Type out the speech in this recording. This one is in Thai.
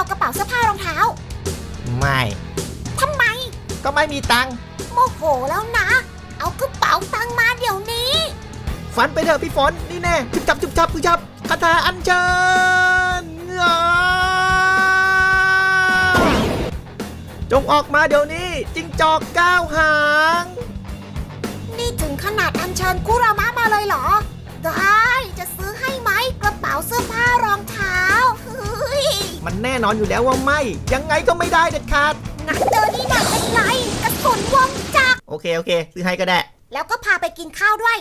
เอากระเป๋าเสื้อผ้ารองเท้าไม่ทำไมก็ไม่มีตังค์โมโหแล้วนะเอากระเป๋าตังค์มาเดี๋ยวนี้ฝันไปเถอะพี่ฝนนี่แน่จุบจับจุบจับจุบจับคาถาอัญเชิญจงออกมาเดี๋ยวนี้จิ้งจอก9 หางนี่ถึงขนาดอัญเชิญคุรามะมาเลยเหรอได้จะซื้อให้ไหมกระเป๋าเสื้อผ้ารองเท้าเฮ้ยมันแน่นอนอยู่แล้วว่าไม่ยังไงก็ไม่ได้เด็ดขาดงั้นเจอนี่หนักเป็นไรกระสุนวงจักรโอเคซื้อให้ก็ได้แล้วก็พาไปกินข้าวด้วย